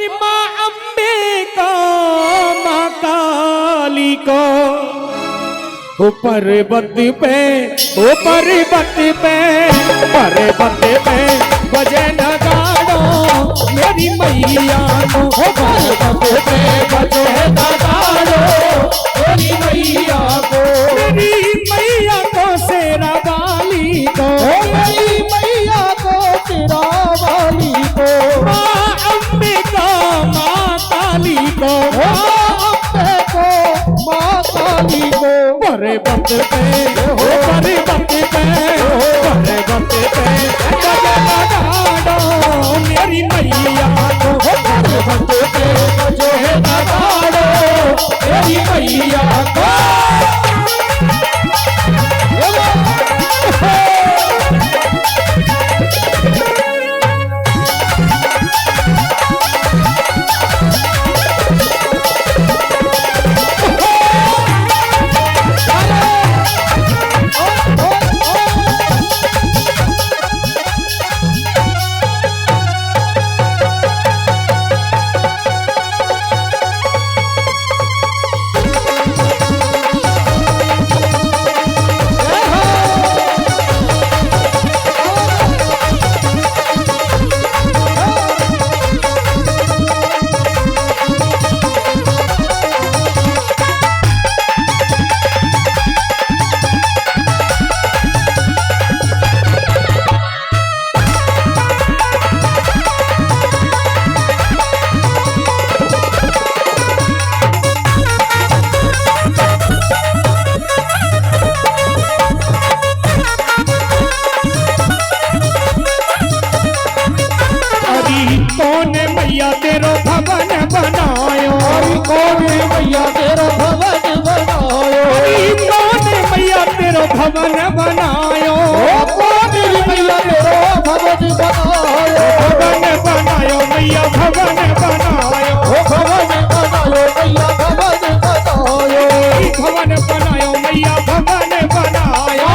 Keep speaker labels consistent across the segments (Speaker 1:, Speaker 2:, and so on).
Speaker 1: और माँ अम्बे का माँ काली को ऊपर बत पे पर्वत पे बजे नगाड़ो मेरी मैया को पर्वत पे बजे नगाड़ो मेरी मैया को शेरा वाली को
Speaker 2: मेरी मैया को तेरा वाली को
Speaker 1: माँ अंबिका माँ काली को
Speaker 2: अम्बे को माँ काली को
Speaker 1: पर्वत पे बजे नगाड़ो मेरी मैया को
Speaker 2: पर्वत पे बजे नगाड़ो
Speaker 1: मेरी मैया को कौन मैया तेरो भवन बनायो
Speaker 2: कौन मैया तेरा भवन बनायो
Speaker 1: कौन मैया तेरो भवन बनायो
Speaker 2: कौन मैया तेरा भवन बनायो
Speaker 1: भवन बनायो मैया भवन बनायो
Speaker 2: भवन बनायो मैया भवन बनायो
Speaker 1: भवन बनायो मैया भवन बनायो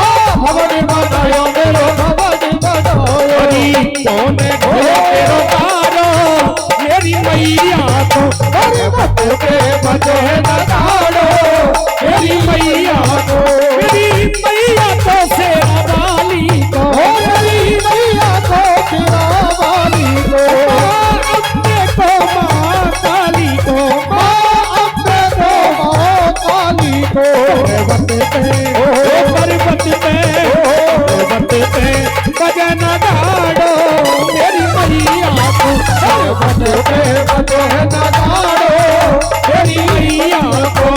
Speaker 2: भवन बनायो मेरो भवन बनायो
Speaker 1: कौन तेरो मेरी मैया को
Speaker 2: पर्वत पे बजे नगाड़ो
Speaker 1: मेरी मैया को शेरा वाली को
Speaker 2: मेरी मैया को तेरा वाली को
Speaker 1: अम्बे को माँ काली को
Speaker 2: अम्बे को माँ काली को
Speaker 1: पर्वत पे बजे नगाड़ो मेरी मैया को
Speaker 2: पर्वत पे बजे नगाड़ो
Speaker 1: मेरी मैया को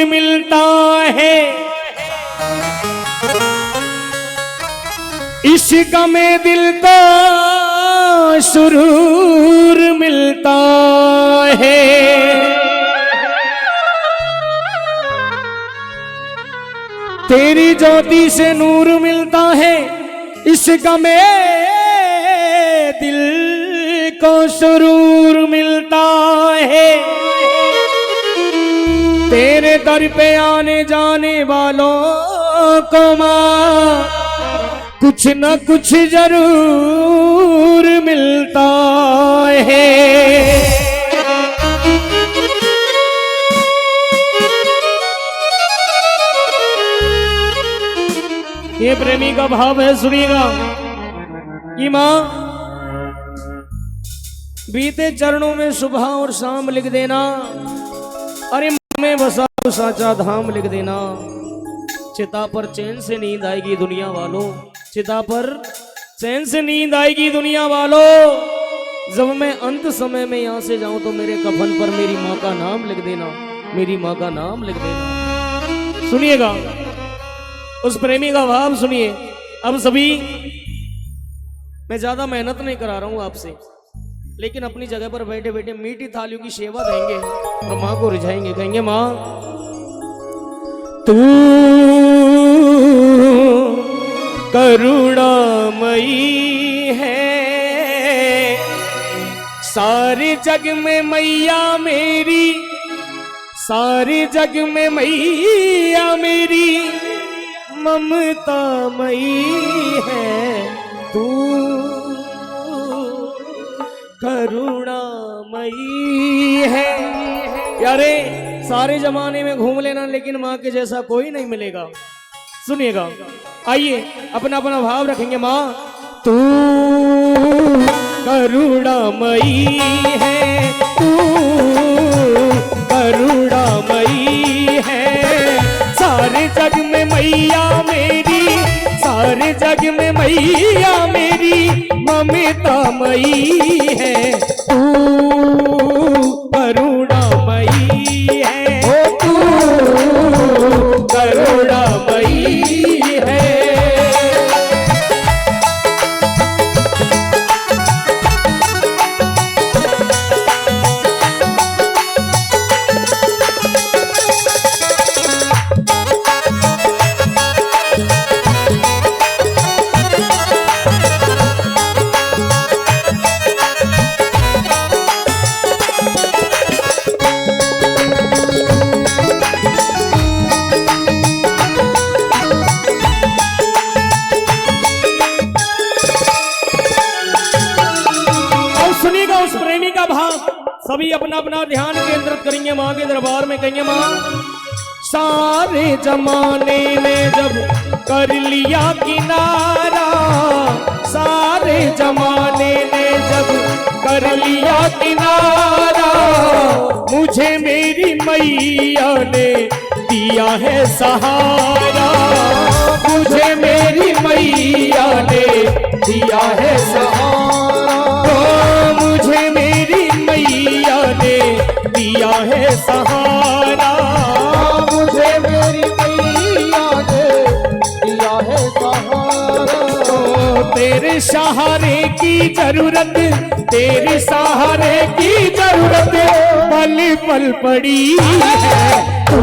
Speaker 1: मिलता है इश्क में दिल का सुरूर मिलता है तेरी ज्योति से नूर मिलता है इश्क में दिल को सुरूर मिलता है तेरे दर पे आने जाने वालों को माँ कुछ न कुछ जरूर मिलता है। ये प्रेमी का भाव है, सुनिएगा कि माँ बीते चरणों में सुबह और शाम लिख देना, अरे में बसा साचा धाम लिख देना। चिता पर चैन से नींद आएगी दुनिया वालों, चिता पर चैन से नींद आएगी दुनिया वालों। जब मैं अंत समय में यहाँ से जाऊं तो मेरे कफन पर मेरी माँ का नाम लिख देना, मेरी माँ का नाम लिख देना। सुनिएगा उस प्रेमी का भाव सुनिए। अब सभी, मैं ज्यादा मेहनत नहीं करा रहा हूं आपसे, लेकिन अपनी जगह पर बैठे बैठे मीठी थालियों की सेवा देंगे और माँ को रिझाएंगे, कहेंगे माँ तू करुणामयी है, सारे जग में मैया मेरी, सारे जग में मैया मेरी ममता मई है, तू करुणामयी है। यारे सारे जमाने में घूम लेना, लेकिन माँ के जैसा कोई नहीं मिलेगा। सुनिएगा, आइए अपना अपना भाव रखेंगे। माँ तू करुणामयी है, तू करुणामयी है, सारे जग में मैया मेरी, सारे जग में मैया मेरी ममता मई है, तू करुणामयी है, तू करुणामयी है। सभी अपना अपना ध्यान केंद्रित करेंगे माँ के दरबार में, कहेंगे माँ सारे जमाने ने जब कर लिया किनारा, सारे जमाने ने जब कर लिया किनारा, मुझे मेरी मैया ने दिया है सहारा, मुझे मेरी मैया ने दिया है सहारा, तो मुझे मेरी मैया ने दिया है सहारा,
Speaker 2: मुझे मेरी मैया ने दिया है सहारा।
Speaker 1: तो तेरे सहारे की जरूरत, तेरे सहारे की जरूरत पल पल पड़ी है, तू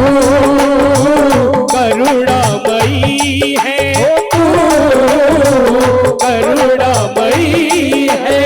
Speaker 1: करुणामयी है, तू करुणामयी है।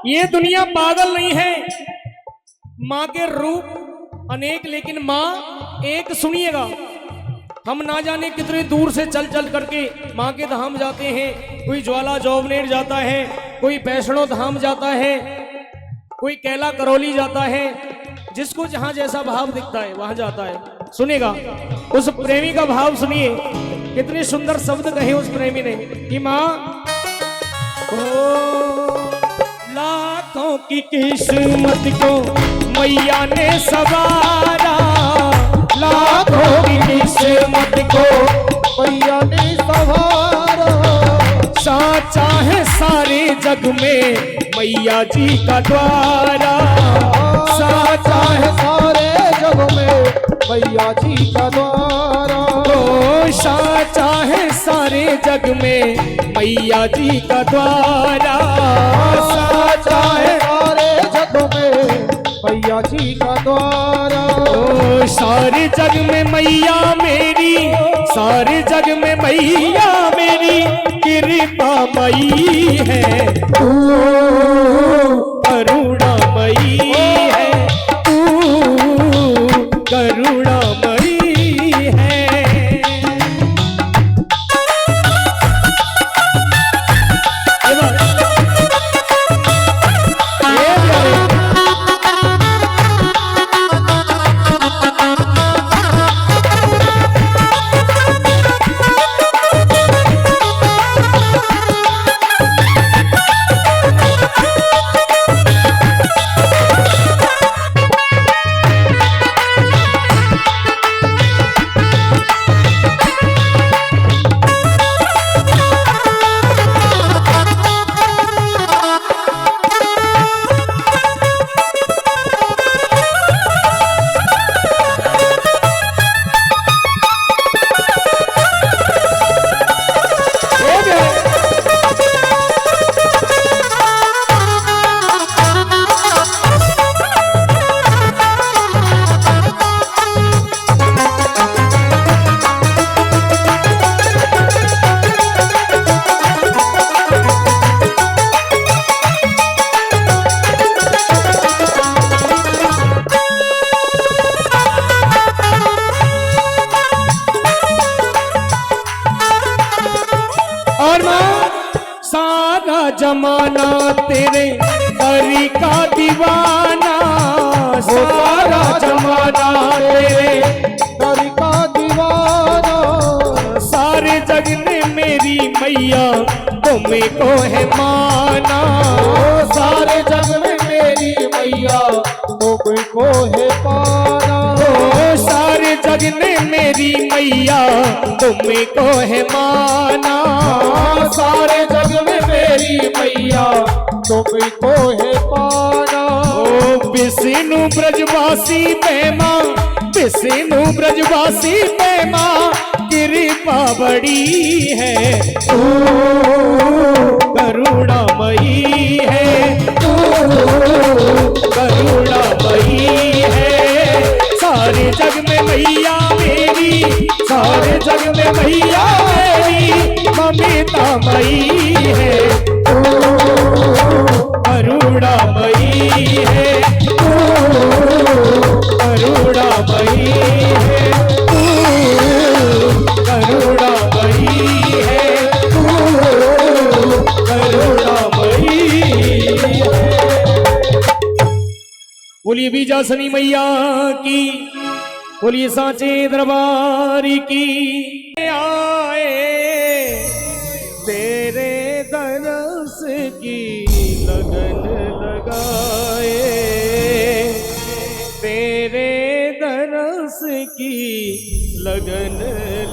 Speaker 1: ये दुनिया पागल नहीं है, माँ के रूप अनेक लेकिन माँ एक। सुनिएगा, हम ना जाने कितने दूर से चल चल करके माँ के धाम जाते हैं। कोई ज्वाला जोबनेर जाता है, कोई वैष्णो धाम जाता है, कोई कैला करौली जाता है, जिसको जहां जैसा भाव दिखता है वहां जाता है। सुनिएगा उस प्रेमी का भाव सुनिए, कितने सुंदर शब्द कहे उस प्रेमी ने कि माँ लाखों की किस्मत को मैया ने सवारा, लाखों की किस्मत को
Speaker 2: मैया ने सवारा,
Speaker 1: साचा है सारे जग में मैया जी का द्वारा,
Speaker 2: साचा है सारे जग में मैया जी का द्वारा,
Speaker 1: ओ साचा है सारे जग में मैया जी का द्वारा,
Speaker 2: साचा है सारे जग में मैया जी का द्वारा,
Speaker 1: ओ सारे जग में मैया मेरी, सारे जग में मैया मेरी कृपा मई है, तू करुणामयी करुणामयी है तू, करुणामयी है। सारा जमाना तेरे दरी का दीवाना, सारा जमाना तेरे
Speaker 2: दरी का दीवाना।
Speaker 1: सारे जग ने मेरी मैया तुम्हें को है माना,
Speaker 2: सारे जग में मेरी मैया तुमको है पाना।
Speaker 1: सारे जग ने मेरी मैया तुम्हें को है माना,
Speaker 2: सारे जग में मेरी मैया तुमको है पाना।
Speaker 1: ओ विष्णु ब्रजवासी पैमा, विष्णु ब्रजवासी पैमा कृपा बड़ी है तू, करुणामयी है तू, करुणामयी है। सारे जग में मैया मेरी, सारे जग में मैया मेरी ममतामयी है तू, करुणामयी है तू, करुणामयी है तू, करुणामयी है तू, करुणामयी है। बोलिए बीजासनी मैया की, बोलिए सांचे दरबार की। आए तेरे दरस की लगन लगाए, तेरे दरस की लगन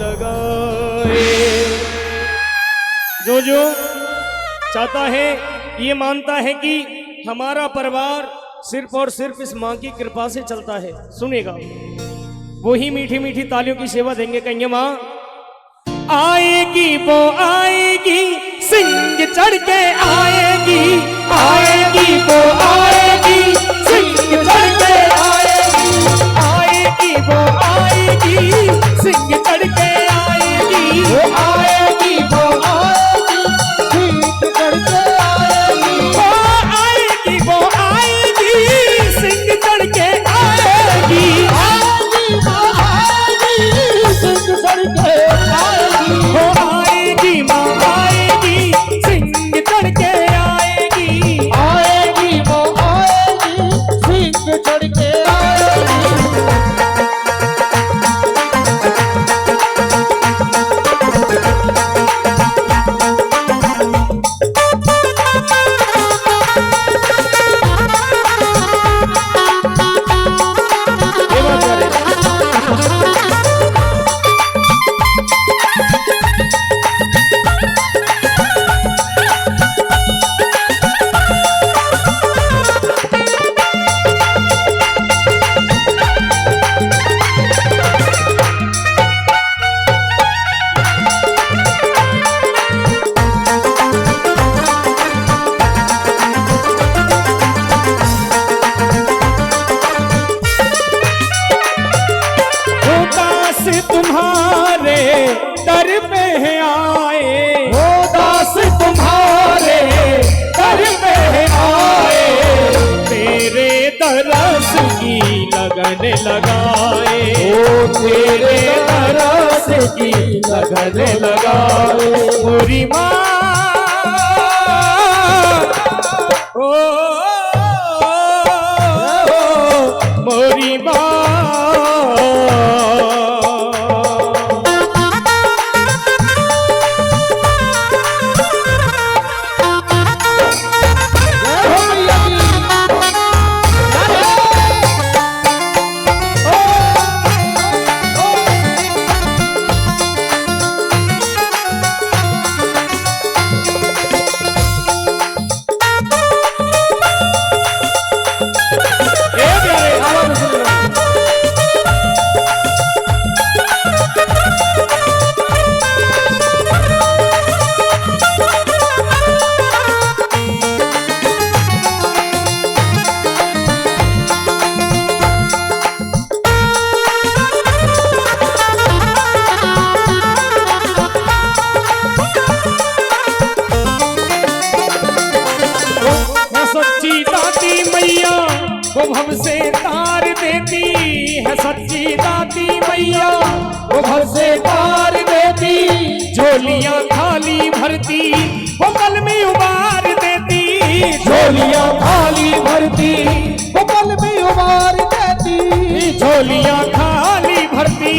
Speaker 1: लगाए। जो जो चाहता है, ये मानता है कि हमारा परिवार सिर्फ और सिर्फ इस माँ की कृपा से चलता है, सुनेगा वो ही मीठी मीठी तालियों की सेवा देंगे। कहेंगे माँ आएगी वो आएगी, सिंह चढ़ के आएगी, आएगी वो आएगी, सिंह चढ़ के आएगी, आएगी वो आएगी, सिंह चढ़ के आएगी,
Speaker 2: आएगी वो आएगी, सिंह चढ़ के आएगी।
Speaker 1: वो आएगी वो आएगी, सिंह चढ़ के आएगी,
Speaker 2: आएगी वो आएगी, सिंह चढ़ के आएगी।
Speaker 1: वो आएगी माँ आएगी, सिंह चढ़ के आएगी,
Speaker 2: आएगी वो आएगी, सिंह चढ़ के आएगी।
Speaker 1: तुम्हारे दर पे है आए,
Speaker 2: वो दास तुम्हारे
Speaker 1: दर पे है आए, तेरे लगन लगाए,
Speaker 2: ओ तेरे तरस की लगन लगाए।
Speaker 1: मोरी माँ ओ मोरी माँ।
Speaker 2: जय हो मैया की।
Speaker 1: सच्ची दाती मैया वो हमसे तार देती है, सच्ची दाती मैया वो हमसे तार देती, झोलियां खाली भरती वो पल में उबार देती,
Speaker 2: झोलियां खाली भरती वो पल में उबार देती।
Speaker 1: झोलियां खाली भरती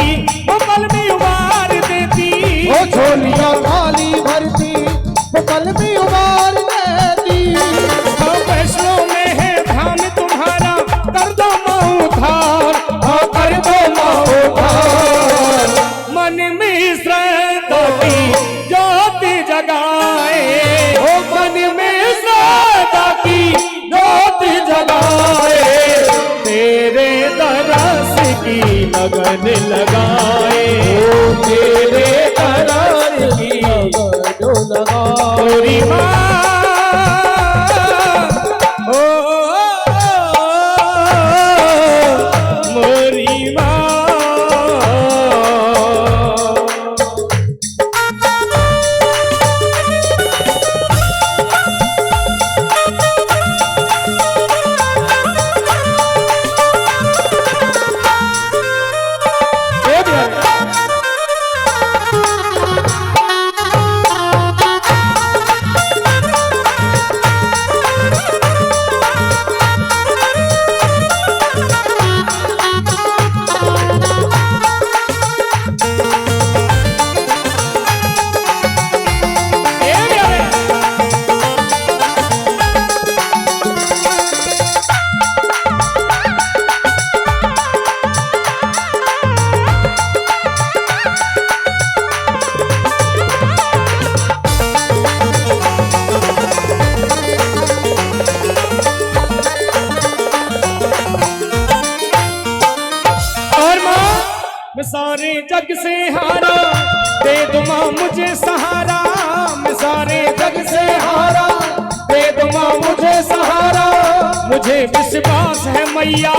Speaker 1: वो पल में उबार देती,
Speaker 2: ओ झोलियां खाली भरती वो पल में उबार देती।
Speaker 1: हाँ वैष्णो में है ध्यान तुम्हारा, कर दो माँ उद्धार, हाँ कर दो माँ उद्धार। मन में श्रद्धा की ज्योति जगाए, ओ मन में श्रद्धा की ज्योति जगाए, तेरे दरस की लगन लगाए,
Speaker 2: ओ तेरे तरस की लगन लगाए।
Speaker 1: मोरी माँ मोरी माँ। मैं सारे जग से हारा, दे दो माँ मुझे सहारा, मैं सारे जग से हारा, दे दो माँ मुझे सहारा, मुझे विश्वास है मैया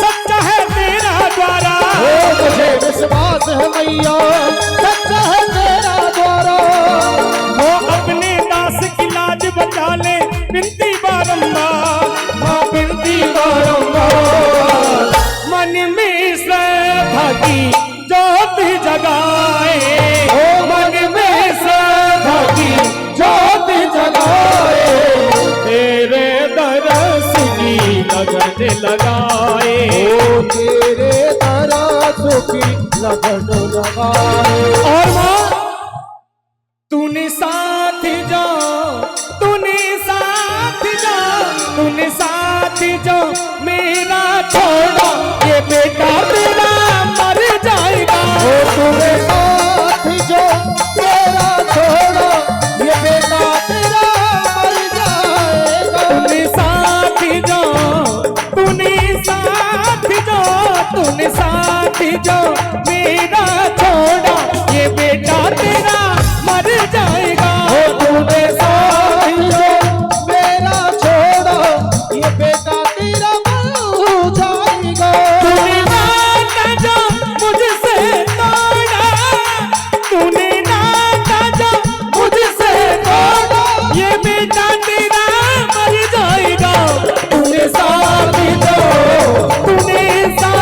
Speaker 1: सच्चा है तेरा द्वारा,
Speaker 2: ओ मुझे विश्वास है मैया सच्चा है तेरा द्वारा।
Speaker 1: वो अपने दास की लाज बचा ले, बिनती बारंबार, हाँ बिनती बारंबार। मन में श्रद्धा की ज्योति जगाए, ओ मन में श्रद्धा की ज्योति जगाए, तेरे दरस की लगन लगाए,
Speaker 2: ओ तेरे तरस की लगन लगाए।
Speaker 1: और माँ तूने साथ जो, तूने साथ जो, तूने साथ जो मेरा छोड़ा, ये बेटा तेरा मर जाएगा,
Speaker 2: ओ तूने साथ जो तेरा छोड़ा, ये बेटा तेरा मर जाएगा।
Speaker 1: तूने साथ जो, तूने साथ जो, तूने साथ जो मेरा छोड़ा, ये बेटा तेरा मर जाएगा,
Speaker 2: ओ तूने साथ जो मेरा छोड़ा, ये बेटा तेरा मर जाएगा।
Speaker 1: तूने नाता जो मुझसे तोड़ा, तूने नाता जो मुझसे तोड़ा, ये बेटा तेरा मर जाएगा, तूने साथ जो, तूने साथ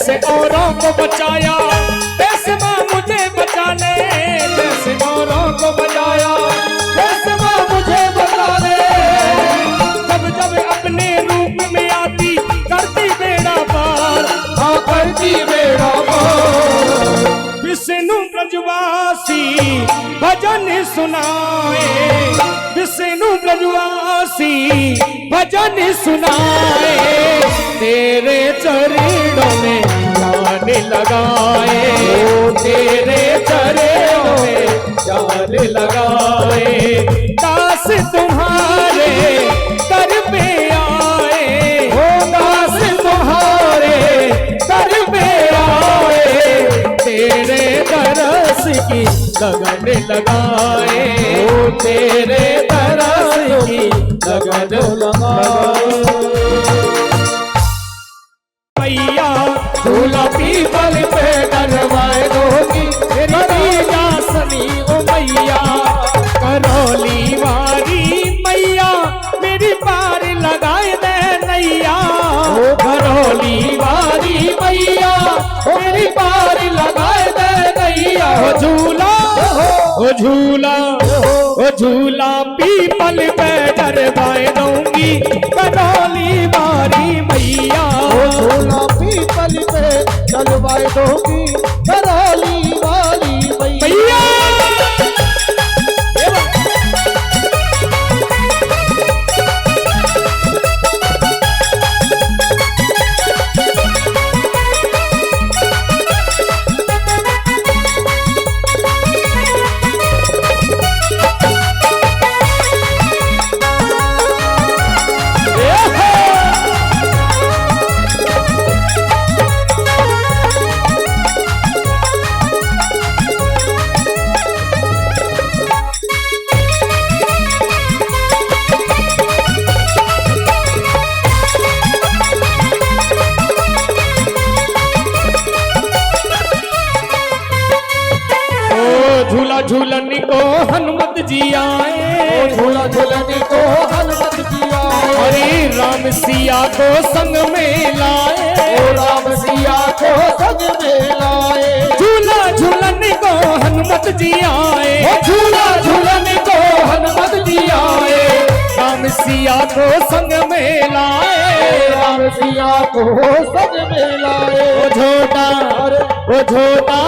Speaker 1: जैसे औरों को बचाया वैसे माँ मुझे बचा ले, जैसे औरों को बचाया
Speaker 2: वैसे माँ मुझे बचा ले।
Speaker 1: जब जब अपने रूप में आती करती बेड़ा पार,
Speaker 2: हाँ करती बेड़ा पार।
Speaker 1: विष्णु ब्रजवासी भजन सुनाए, विष्णु ब्रजवासी भजन सुनाए, तेरे चरणों में जान लगाए, तेरे चरणों में जान लगाए। दास तुम्हारे दर पे आए,
Speaker 2: ओ दास तुम्हारे
Speaker 1: दर पे आए, तेरे तरस की लगन लगाए,
Speaker 2: ओ तेरे
Speaker 1: तरस की लगन
Speaker 2: लगाए।
Speaker 1: मैया झूला पीपल पे डरवाए दोगी, मेरी जासनी ओ मैया करौली वारी मैया, मेरी पार लगाए दे नैया, करौली वारी मैया मेरी पार लगाए दे नैया। ओ झूला ओ झूला ओ झूला पीपल पे डरवाए दूंगी, करौली वारी मैया।
Speaker 2: ओ झूला पीपल पे डलवाए दोगी, करौली वाली मैया।
Speaker 1: झूला झूलन को हनुमत जी आए,
Speaker 2: झूला झूलने को हनुमत जी आए,
Speaker 1: हरे राम सिया को संग में लाए,
Speaker 2: ओ राम सिया को संग में लाए।
Speaker 1: झूला झूलन को हनुमत जी आए,
Speaker 2: ओ झूला झूलने को हनुमत जी आए,
Speaker 1: राम सिया को संग में लाए,
Speaker 2: राम सिया को संग में लाए।
Speaker 1: ओ झोटा ओ झोटा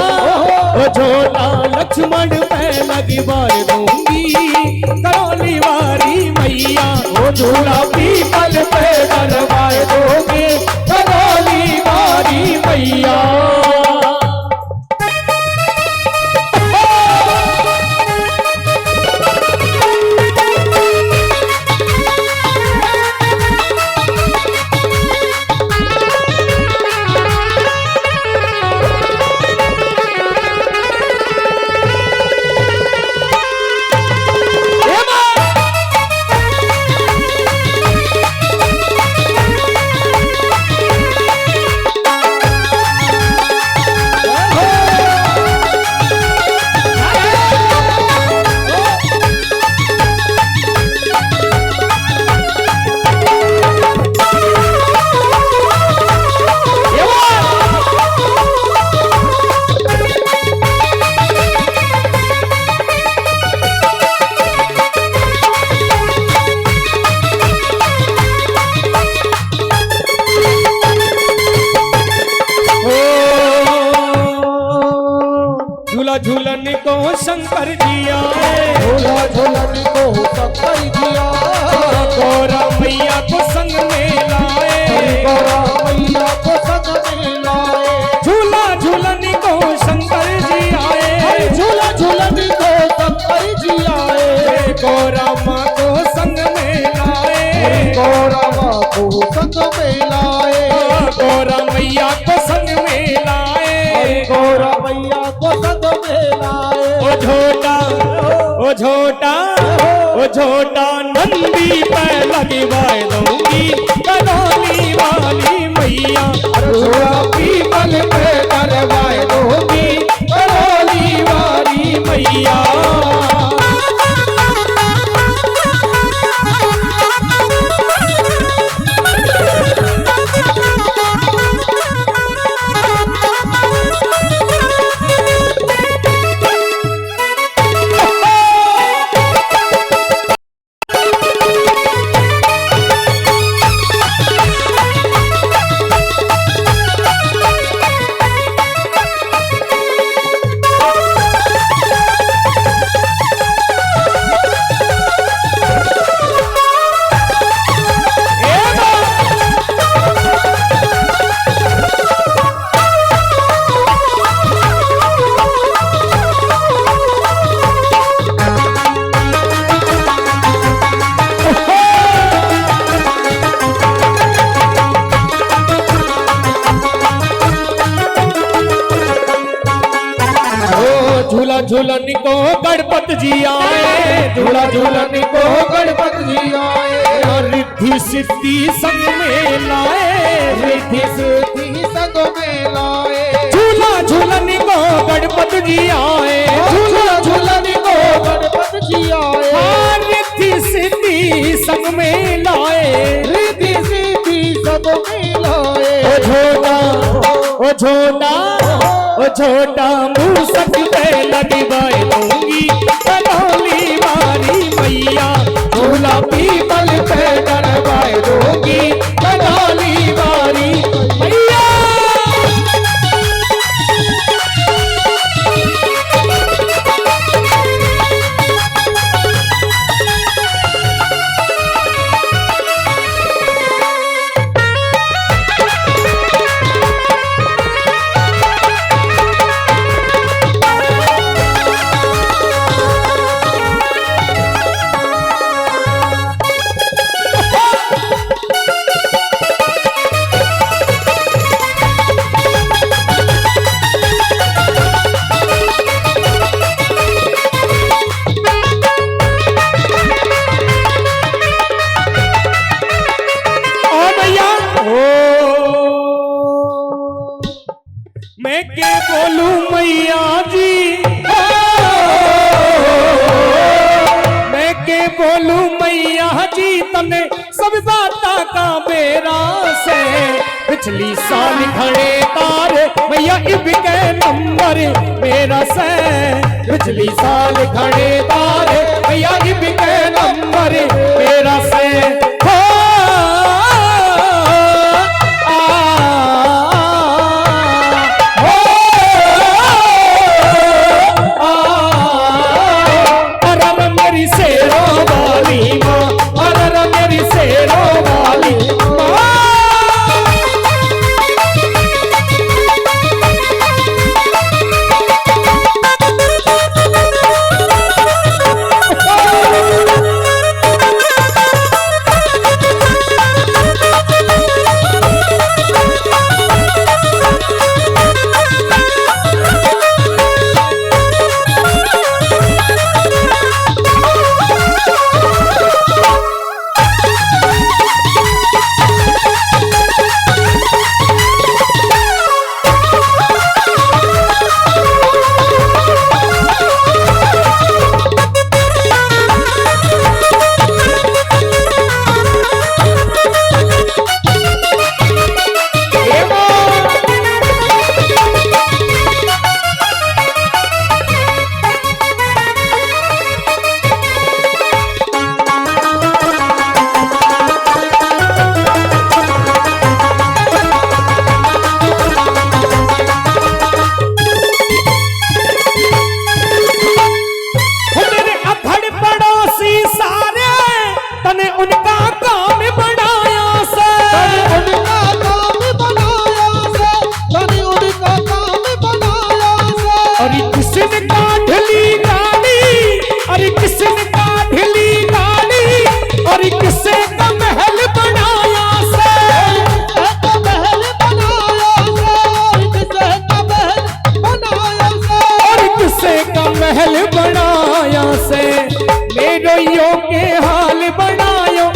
Speaker 1: ओ झोटा लक्ष्मण पे लगी बार दूंगी, करौली वारी मैया। ओ झूला पीपल पे डरवाए दोगे, करौली वारी मैया। झूलन को शंकर जी आए,
Speaker 2: झूला झूलन को शंकर जी आए,
Speaker 1: गौरा मैया को संग में लाए,
Speaker 2: गौरा मैया को संग में लाए।
Speaker 1: झूला झूलन को शंकर जी आए,
Speaker 2: झूला झूलन को शंकर जी आए,
Speaker 1: गौरा माँ को संग में लाए,
Speaker 2: गौरा माँ को संग में लाए,
Speaker 1: गौरा मैया को संग में लाए,
Speaker 2: गौरा मैया को संग में लाए।
Speaker 1: ओ झोटा ओ झोटा ओ झोटा नंदी पे लगी बाय दूंगी, करौली वाली मैया।
Speaker 2: झूला पीपल पे डरवाए दोगी,
Speaker 1: करौली वाली मैया। झूला झूलन को गणपत जी आए,
Speaker 2: झूला झूलन को गणपत जी आए,
Speaker 1: रिद्धि सिद्धि संग में लाए,
Speaker 2: रिद्धि सिद्धि संग में लाए,
Speaker 1: झूला झूलन को गणपत जी आए,
Speaker 2: झूला झूलन को गणपत जी आए,
Speaker 1: रिद्धि सिद्धि संग में लाए,
Speaker 2: रिद्धि सिद्धि संग में लाए।
Speaker 1: ओ झोटा ओ झोटा ओ झोटा मूसक पे लगवाए दूंगी कनौली वारी मैया, झूला पीपल पे डरवाए दूंगी कनौली वारी मैया। मैं क्या बोलूं मैया जी, मैं क्या बोलूं मैया जी, तने सब बाता का बेरा से पिछली साल खड़े तारे मैया इब के नंबर मेरा से, पिछली साल खड़े तारे मैया इब के नंबर मेरा से। महल बनाया से मेरो यो के हाल बनायो,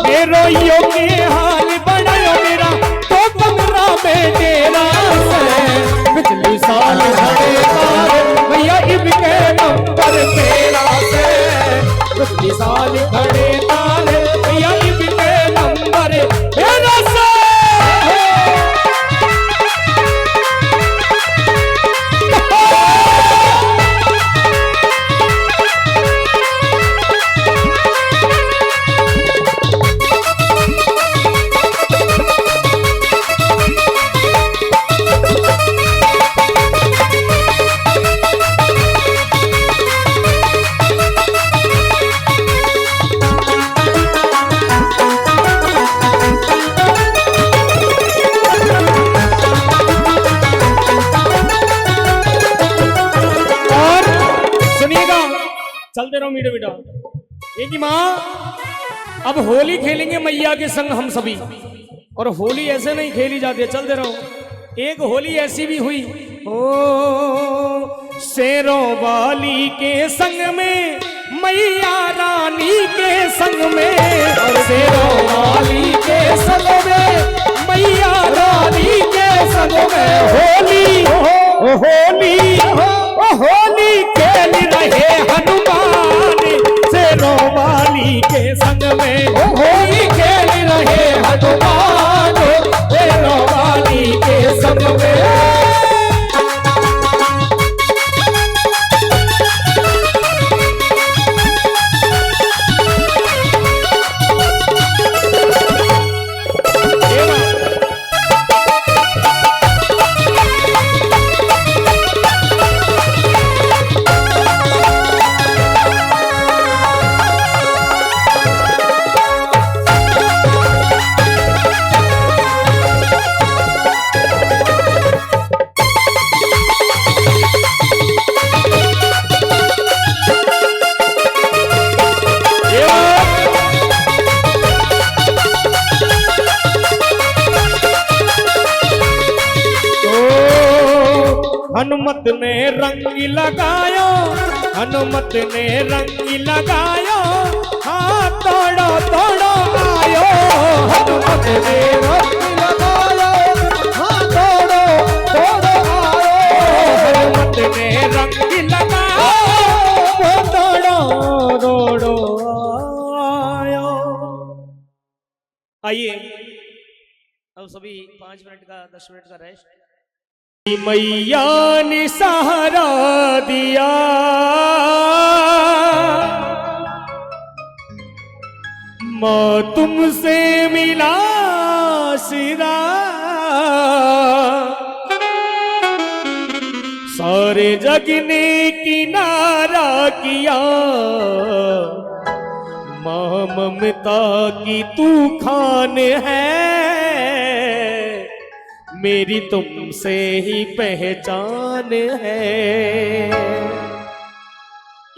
Speaker 1: मेरो यो के हाल बनायो, मेरा तो कमरा में डेरा से पिछले साल खड़े तारे भैया इब के नंबर तेरा से, पिछले साल खड़े तारे भैया इब के नंबर तेरा से। चलते रहो मीठे बेटा। एक ही माँ, अब होली खेलेंगे मैया के संग हम सभी, और होली ऐसे नहीं खेली जाती है, चलते रहो। एक होली ऐसी भी हुई, ओ शेरों वाली के संग में, मैया रानी के संग में, शेरों वाली के संग में, मैया रानी के संग में होली होली होली खेल रहे हनुमान, शेरों वाली के संग में होली खेल रहे हनुमान, शेरों वाली के संग में। हनुमत ने रंग लगायो, हनुमत ने रंग लगायो, हाथ तोड़ो तोड़ो आयो, हनुमत ने रंग लगायो, हाथ तोड़ो तोड़ो आयो, हनुमत ने रंग लगायो, तोड़ो तोड़ो आयो। आइए अब सभी 5 मिनट का 10 मिनट का रेस्ट। मैया ने सहारा दिया, माँ तुमसे मिला सिरा, सारे जग ने किनारा किया, माँ ममता की तूफान है, मेरी तुमसे ही पहचान है।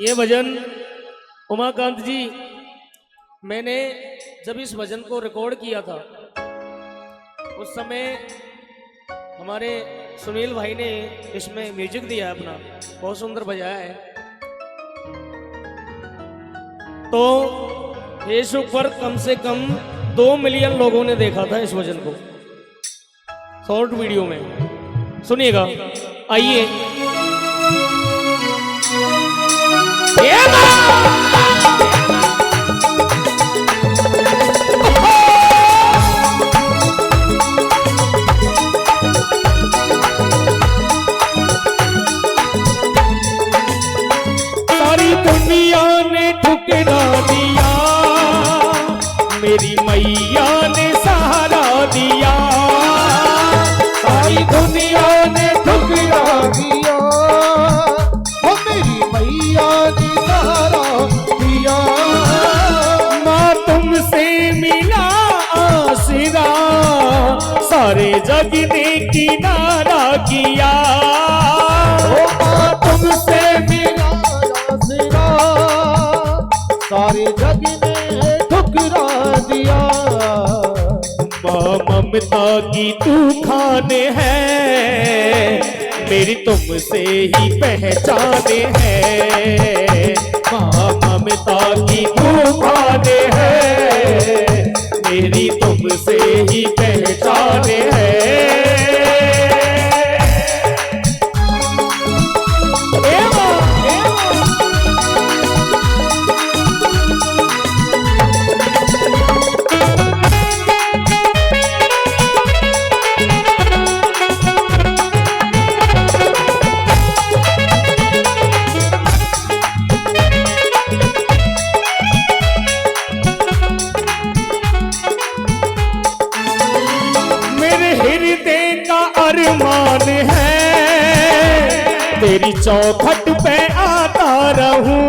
Speaker 1: ये भजन उमाकांत जी, मैंने जब इस भजन को रिकॉर्ड किया था उस समय हमारे सुनील भाई ने इसमें म्यूजिक दिया है अपना, बहुत सुंदर बजाया है। तो फेसबुक पर कम से कम 2 मिलियन लोगों ने देखा था इस भजन को शॉर्ट वीडियो में। सुनिएगा, आइए। सारी दुनिया ने ठुकरा दिया, मेरी मैया ने सहारा दिया, सारी दुनिया ने ठुकरा दिया, ओ मेरी मैया ने सहारा दिया, माँ तुमसे मिला आसरा, सारे जग ने किनारा किया, ओ माँ तुमसे मिला आसरा, सारे जग ने ठुकरा दिया, माँ ममता की तूफान है, मेरी तुमसे ही पहचान है, माँ ममता की तूफान है, मेरी तुमसे ही पहचान है। अरमान है तेरी चौखट पे आता रहूं,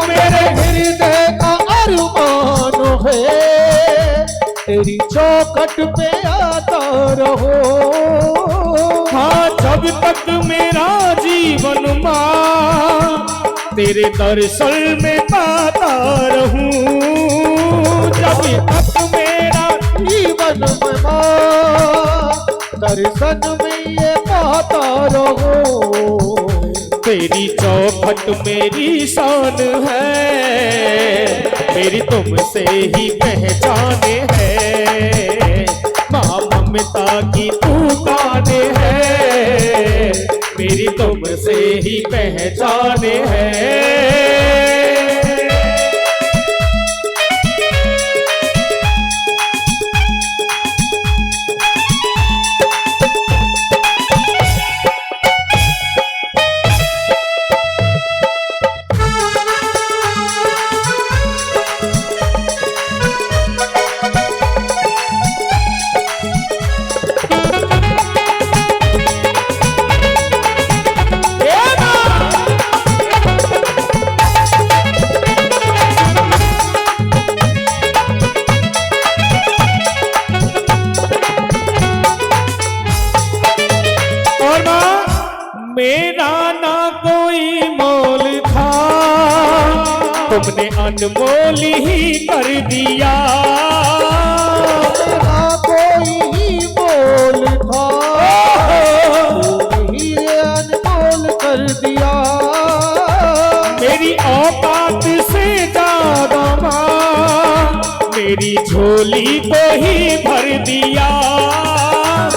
Speaker 1: मेरे हृदय का अरमान है तेरी चौखट पे आता रहो, हाँ जब तक मेरा जीवन माँ तेरे दर्शन में पाता रहूं, जब तक मेरा जीवन माँ
Speaker 2: दर्शन में ये पाता रहो।
Speaker 3: तेरी चौखट मेरी शान है, मेरी तुमसे ही पहचान है। माँ ममता की दुकान है, मेरी तुमसे ही पहचान है। मेरा ना कोई मोल था, तुमने अनमोल ही कर दिया।
Speaker 2: मेरा कोई मोल था, तुमने ही अनमोल कर दिया।
Speaker 3: मेरी औकात से ज्यादा माँ, मेरी झोली को ही भर दिया।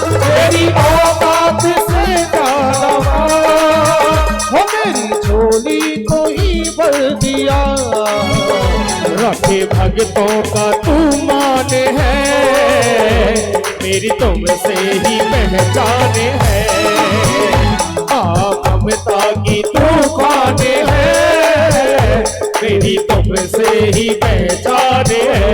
Speaker 2: मेरी औकात से ज्यादा हो मेरी झोली को ही भर दिया।
Speaker 3: रखे भगतों का तू मान है, मेरी तुमसे ही पहचान है। ममता की तूफान है, मेरी तुमसे ही पहचान है।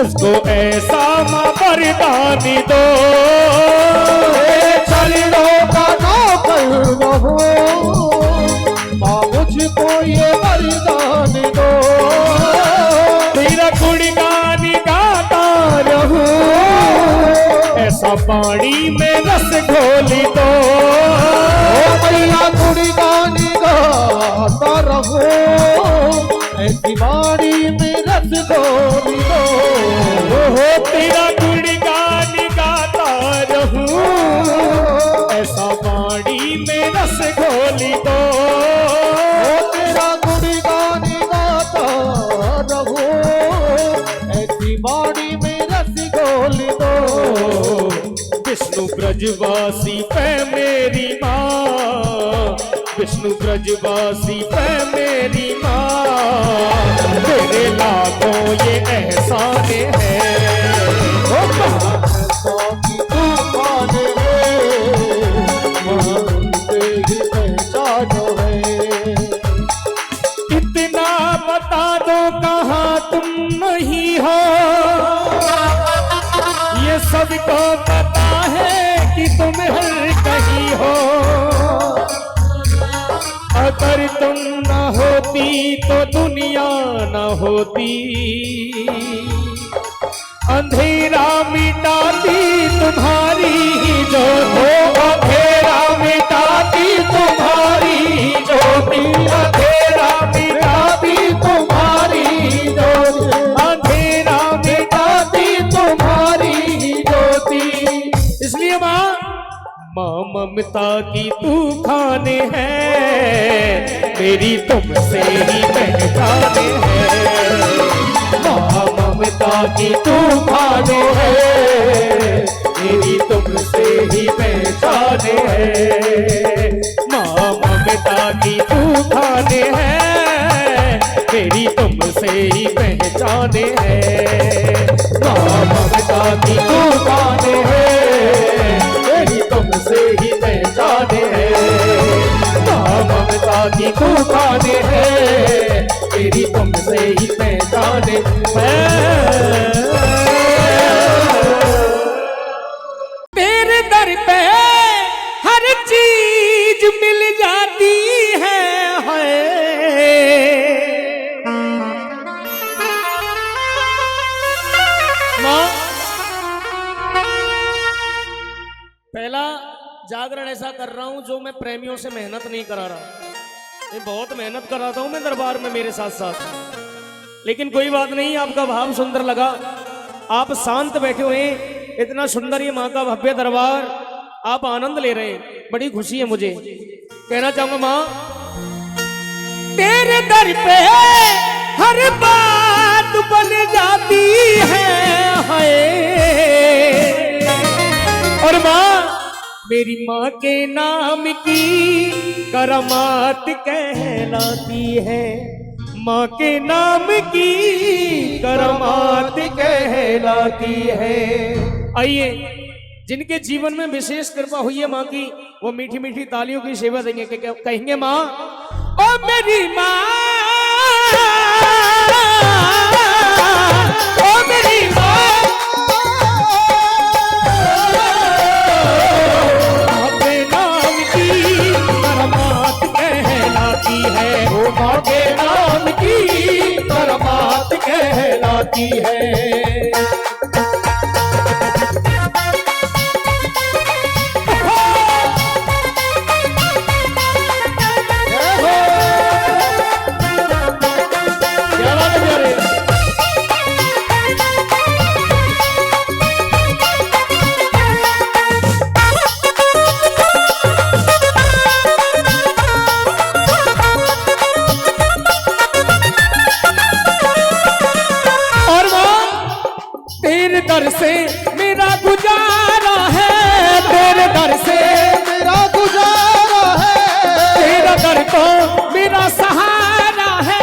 Speaker 3: उसको ऐसा माँ वरदान दो,
Speaker 2: चलो का नौकर रहो। माँ मुझको ये वरदान दो,
Speaker 3: तेरा गुणगान गाता रहूं, ऐसा पानी में रस घोल दो।
Speaker 2: मेरा गुणगान गाता रहो, ऐसी वाणी में रस घोल दो।
Speaker 3: तेरा गुणगान गाता रहूं, ऐसा वाणी में रस घोल दो।
Speaker 2: तेरा गुणगान गाता रहो, ऐसी वाणी में रस घोल दो।
Speaker 3: विष्णु ब्रजवासी पे मेरी माँ, विष्णु ब्रजवासी पे मेरी माँ, तेरे लाखों ये एहसान है। इतना बता दो कहाँ तुम नहीं हो, ये सबको पता है कि तुम हर कहीं हो। अगर तुम न होती तो दुनिया न होती, अंधेरा मिटाती तुम्हारी ही ज्योति। अंधेरा मिटाती तुम्हारी ही ज्योति, अंधेरा मिटाती तुम्हारी ही ज्योति, अंधेरा मिटाती तुम्हारी ही ज्योति। इसलिए माँ ममता की तूफान है, मेरी तुमसे ही पहचान है। ममता की तूफान है, मेरी तुमसे ही पहचान है। ममता की तूफान है, मेरी तुमसे ही पहचान है। ममता की तूफान है, तेरी तुमसे ही पहचान है। माँ ममता की तूफान है, तेरी तुमसे ही पहचान है।
Speaker 1: तेरे दर पे हर चीज मिल जाती है, हाय। माँ, पहला जागरण ऐसा कर रहा हूं जो मैं प्रेमियों से मेहनत नहीं करा रहा। ये बहुत मेहनत कराता हूं मैं दरबार में मेरे साथ साथ, लेकिन कोई बात नहीं। आपका भाव सुंदर लगा, आप शांत बैठे हुए हैं, इतना सुंदर ये माँ का भव्य दरबार, आप आनंद ले रहे हैं, बड़ी खुशी है मुझे। कहना चाहूंगा माँ, तेरे दर पे हर बात बन जाती है, हाय। और माँ, मेरी माँ के नाम की करामात कहलाती है, माँ के नाम की करामात कहलाती है। आइए, जिनके जीवन में विशेष कृपा हुई है माँ की, वो मीठी मीठी तालियों की सेवा देंगे। कहेंगे माँ, ओ मेरी माँ, ओ मेरी माँ, माँ के नाम की करामात कहलाती है,
Speaker 3: वो माँ के नाम की करामात कहलाती है।
Speaker 1: दर से मेरा गुजारा है, तेरे दर से
Speaker 2: मेरा गुजारा है,
Speaker 1: तेरा दर तो मेरा सहारा है,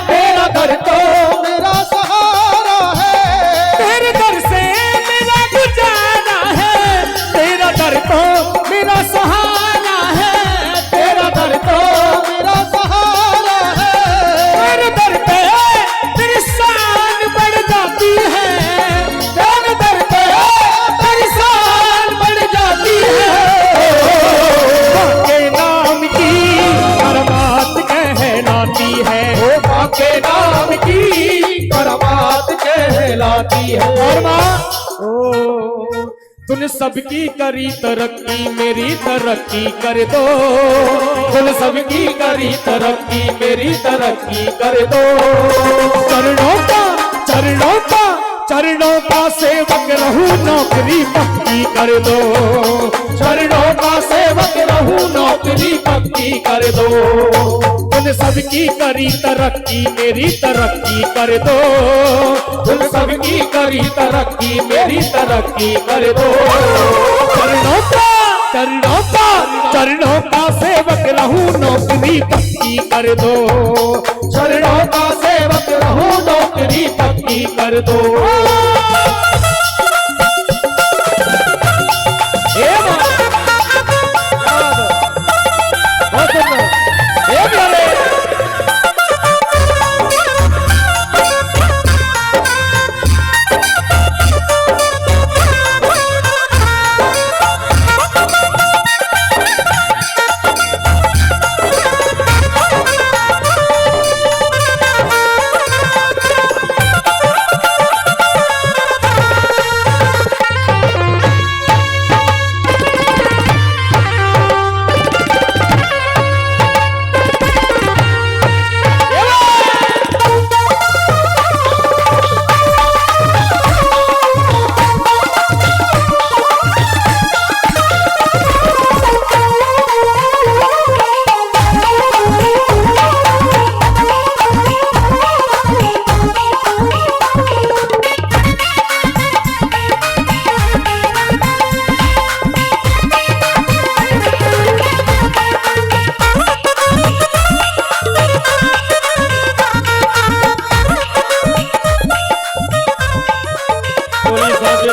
Speaker 1: तेरा दर तो
Speaker 2: मेरा सहारा है,
Speaker 1: तेरे दर से मेरा गुजारा है, तेरा दर तो मेरा सहारा है, तेरा दर तो
Speaker 2: मेरा सहारा है।
Speaker 1: तेरे दर पे तेरी शान बढ़ जाती है, तेरे दर पे तेरी शान बढ़ जाती है। माँ के नाम की करामात कहलाती है,
Speaker 3: वो माँ के नाम की करामात कहलाती है।
Speaker 1: और माँ, ओ तूने सबकी करी तरक्की, मेरी तरक्की कर दो।
Speaker 3: तूने सबकी करी तरक्की, मेरी तरक्की कर दो।
Speaker 1: चरणों का सेवक रहूं, नौकरी पक्की कर दो।
Speaker 3: चरणों का सेवक रहूं, नौकरी पक्की कर दो।
Speaker 1: तूने सबकी करी तरक्की, मेरी तरक्की कर दो।
Speaker 3: तुम सबकी करी तरक्की, मेरी तरक्की कर दो।
Speaker 1: चरणों का सेवक रहूं, नौकरी पक्की कर दो।
Speaker 3: चरणों का सेवक रहूं, नौकरी पक्की कर दो।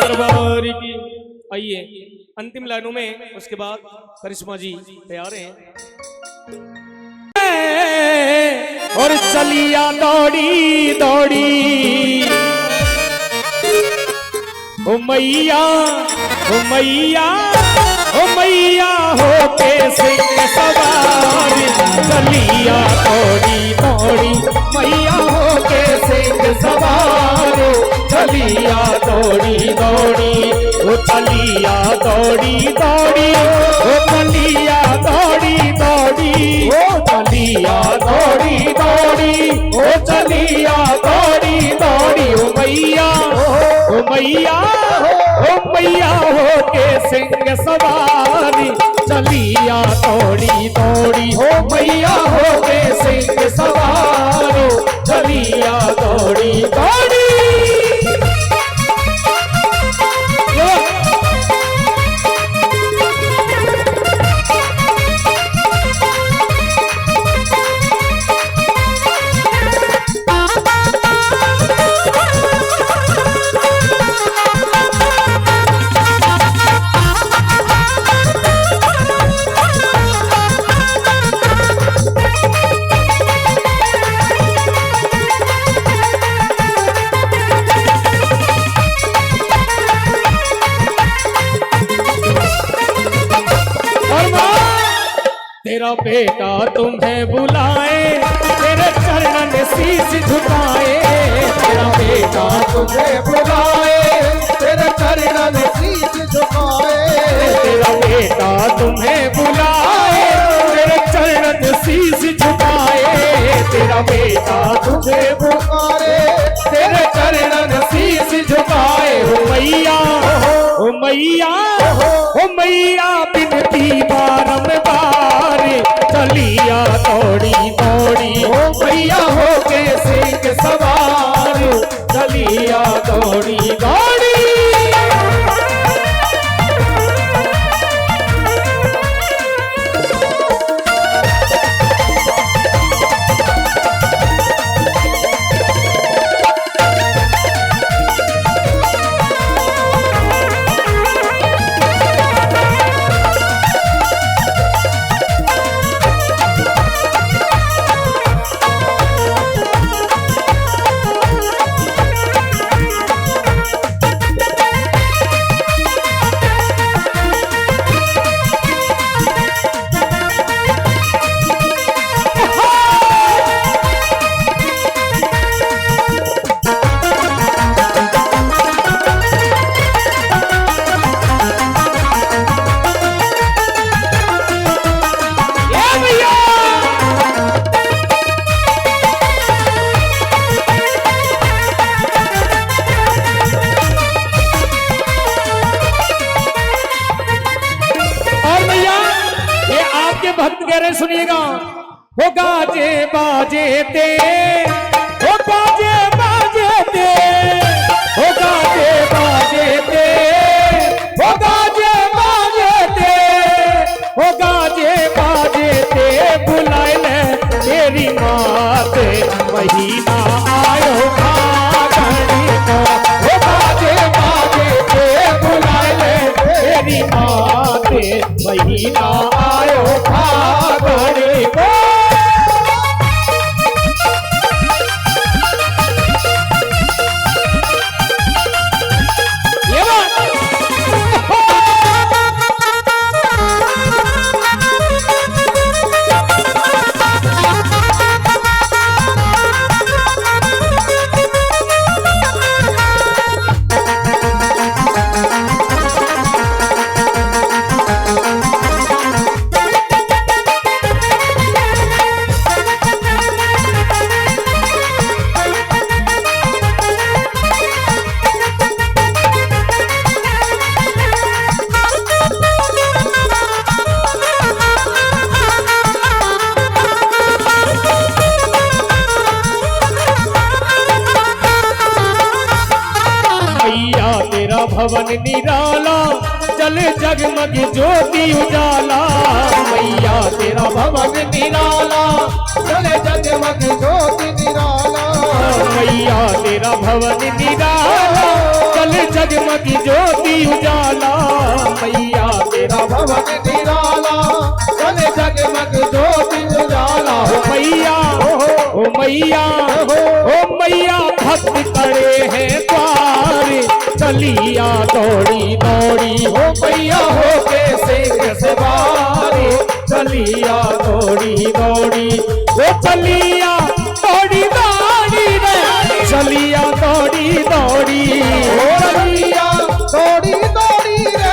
Speaker 1: दरबार की। आइए अंतिम लाइनों में, उसके बाद करिश्मा जी तैयार हैं।
Speaker 3: और चलिया दौड़ी दौड़ी ओ मैया ओ मैया ओ मैया हो के सिंह सवारी चलिया दौड़ी दौड़ी मैया हो के सिंह सवारी चलिया दौड़ी दौड़ी ओ चलिया दौड़ी दौड़ी ओ चलिया दौड़ी दौड़ी ओ चलिया दौड़ी दौड़ी ओ चलिया दौड़ी दौड़ी ओ मैया ओ मैया ओ मैया हो के सिंह सवारी चलिया दौड़ी दौड़ी ओ मैया हो के सिंह सवारी चलिया दौड़ी दौड़ी। तेरा बेटा तुम्हें बुलाए तेरे चरणन शीश झुकाए तेरा बेटा
Speaker 2: तुझे बुलाए तेरे चरणन शीश झुकाए
Speaker 3: तेरा बेटा तुम्हें बुलाए तेरे चरणन शीश झुकाए तेरा बेटा
Speaker 2: तुझे पुकारे
Speaker 3: तेरे चरणन शीश झुकाए हो मैया ओ मैया ओ मैया बिनती बारंबार चलिया दौड़ी दौड़ी ओ मैया हो के सिंह सवार चलिया दौड़ी दौड़ी। भक्त कह रहे सुनिएगा, हो गाजे बाजे ते हो गाजे बाजे ते हो गाजे बाजे ते हो गाजे बाजे ते हो गाजे बाजे ते बुलाए ले तेरी मात महीना आयो भागणी को हो गाजे बाजे ते बुलाए ले तेरी मात महीना आयो भागणी को। भवन निराला चले जगमग ज्योति उजाला मैया तेरा भवन निराला
Speaker 2: चले जगमग ज्योति निराला
Speaker 3: मैया तेरा भवन निराला चले चले जगमग ज्योति उजाला मैया तेरा
Speaker 2: भवन निराला चले जगमग ज्योति उजाला हो
Speaker 3: मैया ओ मैया ओ मैया भक्त खड़े हैं द्वार चलिया दौड़ी दौड़ी
Speaker 2: हो मैया हो के सिंह सवारी
Speaker 3: चलिया दौड़ी दौड़ी वो चलिया दौड़ी दौड़ी रे चलिया दौड़ी दौड़ी
Speaker 2: चलिया दौड़ी दौड़ी रे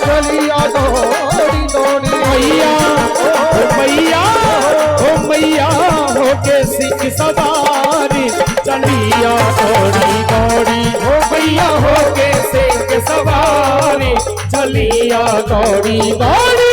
Speaker 2: चलिया दौड़ी दौड़ी
Speaker 3: मैया ओ मैया हो के सिंह सवारी चलिया दौड़ी दौड़ी ओ मैया हो के सिंह सवारी चलिया दौड़ी दौड़ी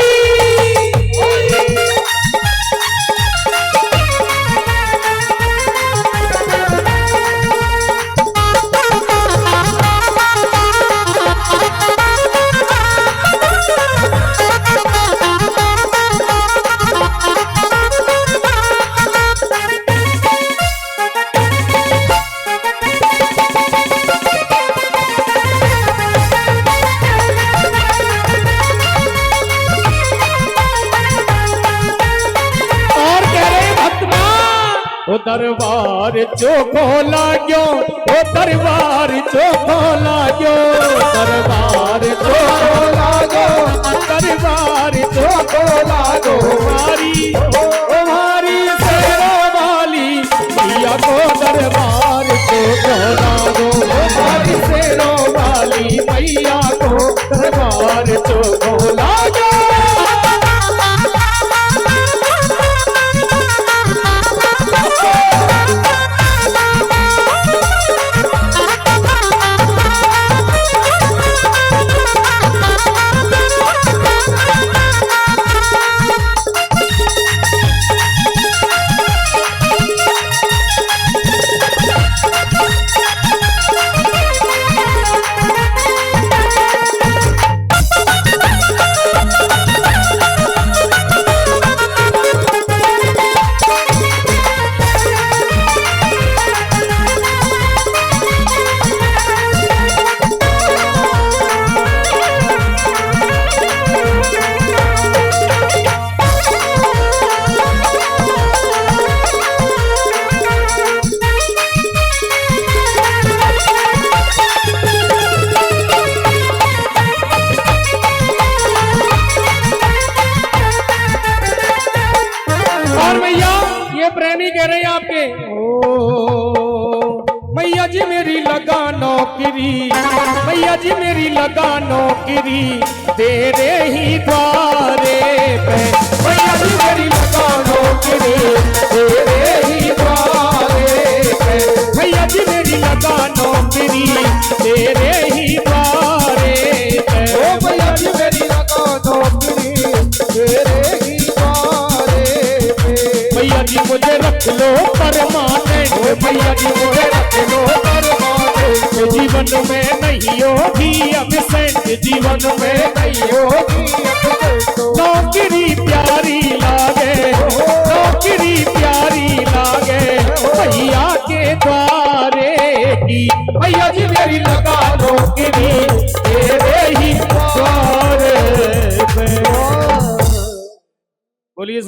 Speaker 3: ओ दरबार जो खोला क्यों ओ दरबार जो खोला क्यों दरबार जो खोला क्यों दरबार जो खोला क्यों हमारी शेरों वाली मैया को दरबार को खोला दो हमारी शेरों वाली मैया को दरबार जो खोला दो प्रेमी कह रहे हैं आपके मैया जी मेरी लगा नौकरी मैया जी मेरी लगा नौकरी तेरे ही द्वारे पे मैया जी मेरी लगा नौकरी तेरे ही द्वारे पे मैया जी मेरी लगा नौकरी तेरे ही द्वारे पे
Speaker 2: ओ मैया जी मेरी लगा नौकरी तेरे ही द्वारे पे
Speaker 3: मैया जी मुझे रख लो परमानेंट मैया जी मुझे रख लो परमानेंट जीवन में नहीं होगी अभिषेक जीवन में नहीं होगी नौकरी प्यारी लागे नौकरी प्यारी लागे भैया के द्वारे की भैया जी मेरी लगा नौकरी तेरे ही द्वारे पे बोलिए।